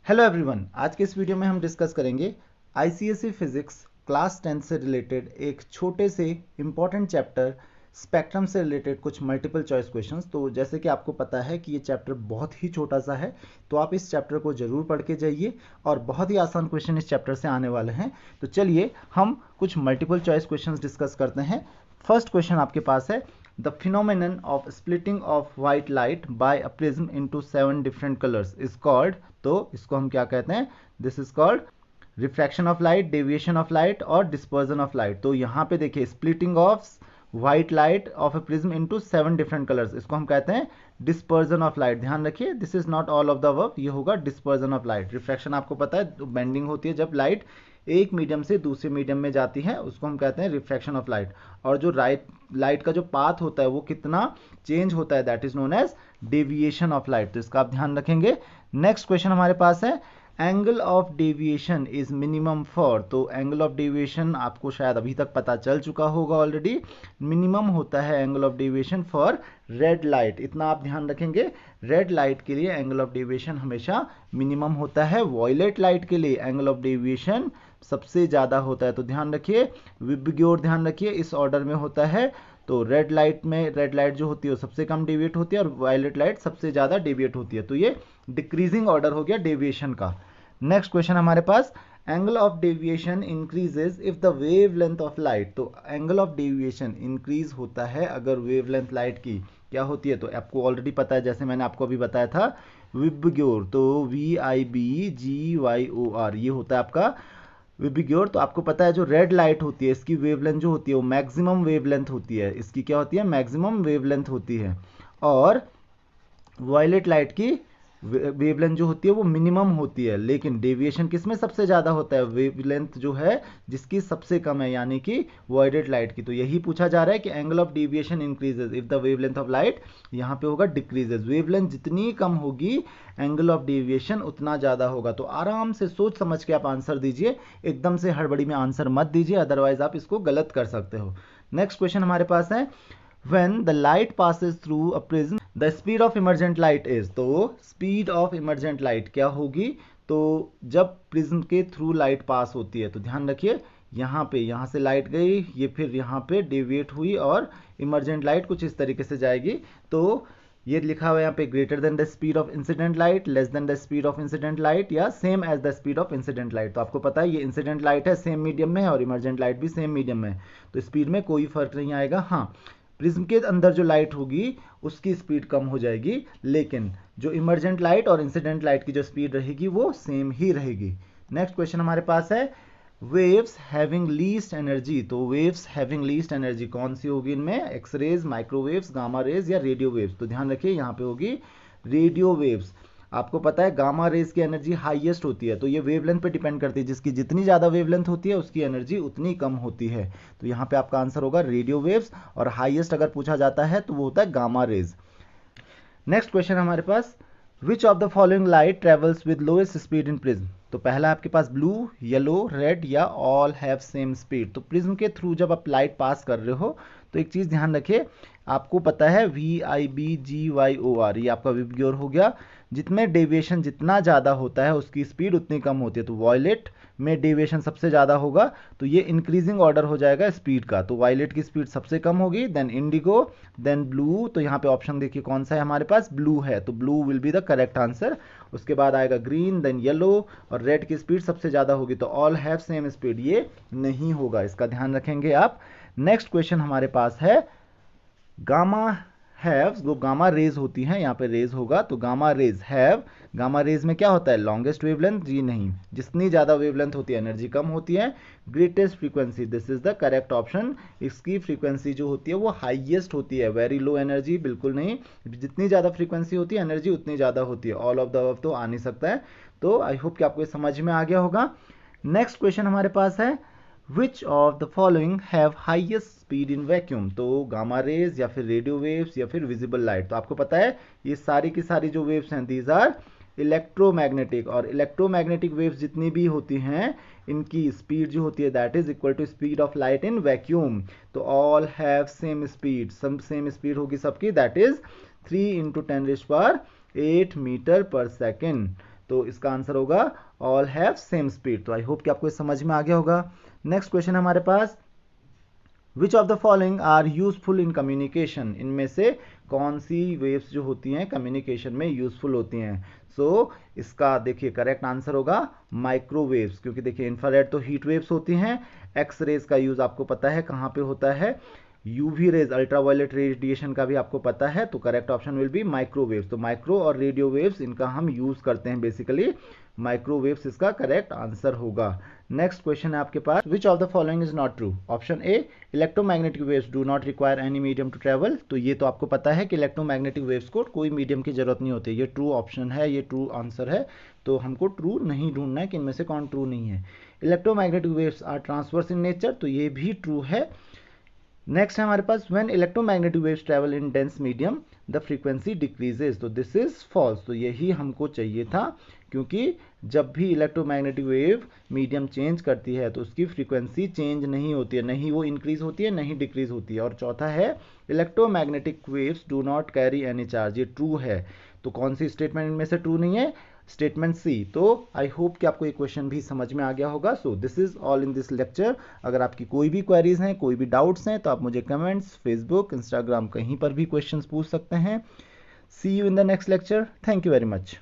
Hello everyone, आज के इस वीडियो में हम डिस्कस करेंगे आईसीएसई फिजिक्स क्लास 10 से रिलेटेड एक छोटे से इम्पॉर्टेंट चैप्टर स्पेक्ट्रम से रिलेटेड कुछ मल्टीपल चॉइस क्वेश्चंस। तो जैसे कि आपको पता है कि ये चैप्टर बहुत ही छोटा सा है, तो आप इस चैप्टर को जरूर पढ़ के जाइए और बहुत ही आसान क्वेश्चन इस चैप्टर से आने वाले हैं। तो चलिए हम कुछ मल्टीपल चॉइस क्वेश्चंस डिस्कस करते हैं। फर्स्ट क्वेश्चन आपके पास है, The phenomenon of splitting of white light by a prism into 7 different colors is called, तो इसको हम क्या कहते हैं? This is called refraction of light, deviation of light और dispersion of light। तो यहाँ पे देखिए splitting of white light of a prism into 7 different colors, इसको हम कहते हैं dispersion of light। ध्यान रखिए, this is not all of the above, ये होगा dispersion of light। refraction आपको पता है बेंडिंग होती है जब लाइट एक मीडियम से दूसरे मीडियम में जाती है, उसको हम कहते हैं रिफ्रैक्शन ऑफ लाइट। और जो लाइट का जो पाथ होता है वो कितना चेंज होता है, that is known as deviation of light. तो इसका आप ध्यान रखेंगे। नेक्स्ट क्वेश्चन हमारे पास है, angle of deviation is minimum for, तो एंगल ऑफ डेविएशन आपको शायद अभी तक पता चल चुका होगा ऑलरेडी। मिनिमम होता है angle of deviation for red light, इतना आप ध्यान रखेंगे। रेड लाइट के लिए एंगल ऑफ डेविएशन हमेशा मिनिमम होता है। वॉयलेट लाइट के लिए एंगल ऑफ डेविएशन सबसे ज्यादा होता है। तो ध्यान रखिए, विबग्योर ध्यान रखिए, इस ऑर्डर में होता है। तो रेड लाइट जो होती है वो सबसे कम डेविएट होती है और वायलेट लाइट सबसे ज्यादा डेविएट होती है। तो ये डिक्रीजिंग ऑर्डर हो गया डेविएशन का। नेक्स्ट क्वेश्चन हमारे पास, angle of deviation increases if the wavelength of light, तो एंगल ऑफ डेविएशन इंक्रीज होता है अगर वेवलेंथ लाइट की क्या होती है, तो आपको ऑलरेडी पता है, जैसे मैंने आपको अभी बताया था विबग्योर, तो VIBGYOR ये होता है आपका विबग्योर। तो आपको पता है जो रेड लाइट होती है इसकी वेवलेंथ जो होती है वो मैक्सिमम वेवलेंथ होती है, इसकी क्या होती है, मैक्सिमम वेवलेंथ होती है। और वायलेट लाइट की वेवलेंथ जो होती है वो मिनिमम होती है। लेकिन डेविएशन किसमें सबसे ज्यादा होता है, वेवलेंथ जो है जिसकी सबसे कम है, यानी कि वायलेट लाइट की। तो यही पूछा जा रहा है कि angle of deviation increases if the wavelength of light, यहाँ पे होगा डिक्रीजेज। वेवलेंथ जितनी कम होगी एंगल ऑफ डेविएशन उतना ज्यादा होगा। तो आराम से सोच समझ के आप आंसर दीजिए, एकदम से हड़बड़ी में आंसर मत दीजिए, अदरवाइज आप इसको गलत कर सकते हो। नेक्स्ट क्वेश्चन हमारे पास है, when the light passes through a prism the speed of emergent light is, तो speed of emergent light क्या होगी, तो जब प्रिज्म के थ्रू लाइट पास होती है, तो ध्यान रखिए यहाँ से लाइट गई, ये फिर यहाँ पे डेविएट हुई और इमर्जेंट लाइट कुछ इस तरीके से जाएगी। तो ये लिखा हुआ है यहाँ पे greater than the speed of incident light, less than the speed of incident light या same as the speed of incident light. तो आपको पता है ये इंसिडेंट लाइट है, सेम मीडियम में है, और इमर्जेंट लाइट भी सेम मीडियम में है, तो स्पीड में कोई फर्क नहीं आएगा। हाँ, प्रिज्म के अंदर जो लाइट होगी उसकी स्पीड कम हो जाएगी, लेकिन जो इमर्जेंट लाइट और इंसिडेंट लाइट की जो स्पीड रहेगी वो सेम ही रहेगी। नेक्स्ट क्वेश्चन हमारे पास है, वेव्स हैविंग लीस्ट एनर्जी, तो वेव्स हैविंग लीस्ट एनर्जी कौन सी होगी इनमें, एक्सरेज, माइक्रोवेव्स, गामा रेज या रेडियो वेव्स। तो ध्यान रखिए यहाँ पे होगी रेडियो वेव्स। आपको पता है गामा रेज की एनर्जी हाईएस्ट होती है, तो ये वेवलेंथ पे डिपेंड करती है, जिसकी जितनी ज़्यादा वेवलेंथ होती है उसकी एनर्जी उतनी कम होती है। तो यहाँ पे आपका आंसर होगा रेडियो वेव्स, और हाईएस्ट अगर पूछा जाता है तो वो होता है गामा रेज। नेक्स्ट क्वेश्चन हमारे पास, which of the following light travels with lowest speed in prism, तो पहला आपके पास ब्लू, येलो, रेड या ऑल हैव सेम स्पीड। तो प्रिज्म के थ्रू जब आप लाइट पास कर रहे हो तो एक चीज़ ध्यान रखिए, आपको पता है VIBGYOR ये आपका विबग्योर हो गया, जितने डेविएशन जितना ज़्यादा होता है उसकी स्पीड उतनी कम होती है। तो वॉयलेट में डेविएशन सबसे ज़्यादा होगा, तो ये इंक्रीजिंग ऑर्डर हो जाएगा स्पीड का। तो वायलेट की स्पीड सबसे कम होगी, देन इंडिगो, देन ब्लू। तो यहाँ पे ऑप्शन देखिए कौन सा है हमारे पास, ब्लू है, तो blue will be the correct answer. उसके बाद आएगा ग्रीन, देन येलो, और रेड की स्पीड सबसे ज़्यादा होगी, तो ऑल हैव सेम स्पीड ये नहीं होगा, इसका ध्यान रखेंगे आप। नेक्स्ट क्वेश्चन हमारे पास है, गामा हैव, जो गामा रेज होती हैं, यहाँ पे रेज होगा, तो gamma rays have, gamma rays में क्या होता है, लॉन्गेस्ट वेवलेंथ, जी नहीं, जितनी ज़्यादा वेवलेंथ होती है एनर्जी कम होती है। Greatest frequency, this is the correct option, इसकी फ्रीक्वेंसी जो होती है वो हाईएस्ट होती है, वेरी लो एनर्जी बिल्कुल नहीं, जितनी ज़्यादा फ्रीक्वेंसी होती है एनर्जी उतनी ज़्यादा होती है। ऑल ऑफ द अबव तो आ नहीं सकता है। तो आई होप कि आपको ये समझ में आ गया होगा। नेक्स्ट क्वेश्चन हमारे पास है, विच of the following have highest speed in vacuum, तो गामा रेज या फिर रेडियो वेव्स या फिर विजिबल लाइट। तो आपको पता है ये सारी की सारी जो वेव्स हैं दीज आर इलेक्ट्रोमैग्नेटिक, और इलेक्ट्रोमैग्नेटिक वेव्स जितनी भी होती हैं इनकी स्पीड जो होती है that is equal to speed of light in vacuum. तो all have same speed, same speed होगी सबकी, that is 3 × 10⁸ metre per second. तो इसका आंसर होगा ऑल हैव सेम स्पीड। तो आई होप कि आपको ये समझ में आ गया होगा। नेक्स्ट क्वेश्चन हमारे पास, which of the following are useful in communication, इनमें से कौन सी वेव्स जो होती हैं कम्युनिकेशन में यूजफुल होती हैं। सो इसका देखिए करेक्ट आंसर होगा माइक्रोवेव्स, क्योंकि देखिए इंफ्रारेड तो हीट वेव्स होती हैं, एक्स रेज का यूज आपको पता है कहाँ पे होता है, यूवी रेज अल्ट्रावायलेट रेडिएशन का भी आपको पता है, तो correct option will be microwaves. तो माइक्रो और रेडियो वेव्स इनका हम यूज करते हैं बेसिकली, माइक्रोवेव्स इसका करेक्ट आंसर होगा। नेक्स्ट क्वेश्चन है आपके पास, which of the following is not true. Option A, electromagnetic waves do not require any medium to travel. तो ये तो आपको पता है कि इलेक्ट्रोमैग्नेटिक वेव्स को कोई मीडियम की जरूरत नहीं होती, ये ट्रू ऑप्शन है, ये ट्रू आंसर है। तो हमको ट्रू नहीं ढूंढना है कि इनमें से कौन ट्रू नहीं है। Electromagnetic waves are transverse in nature, तो ये भी ट्रू है। नेक्स्ट है हमारे पास, when electromagnetic waves travel in dense medium the frequency decreases, तो दिस इज फॉल्स। तो यही हमको चाहिए था, क्योंकि जब भी इलेक्ट्रोमैग्नेटिक वेव मीडियम चेंज करती है तो उसकी फ्रीक्वेंसी चेंज नहीं होती है, नहीं वो इंक्रीज होती है नहीं डिक्रीज होती है। और चौथा है, electromagnetic waves do not carry any charge, ये ट्रू है। तो कौन सी स्टेटमेंट इनमें से ट्रू नहीं है, स्टेटमेंट सी। तो आई होप कि आपको ये क्वेश्चन भी समझ में आ गया होगा। So this is all in this lecture. अगर आपकी कोई भी क्वेरीज हैं, कोई भी डाउट्स हैं, तो आप मुझे कमेंट्स, फेसबुक, इंस्टाग्राम कहीं पर भी क्वेश्चंस पूछ सकते हैं। See you in the next lecture. Thank you very much.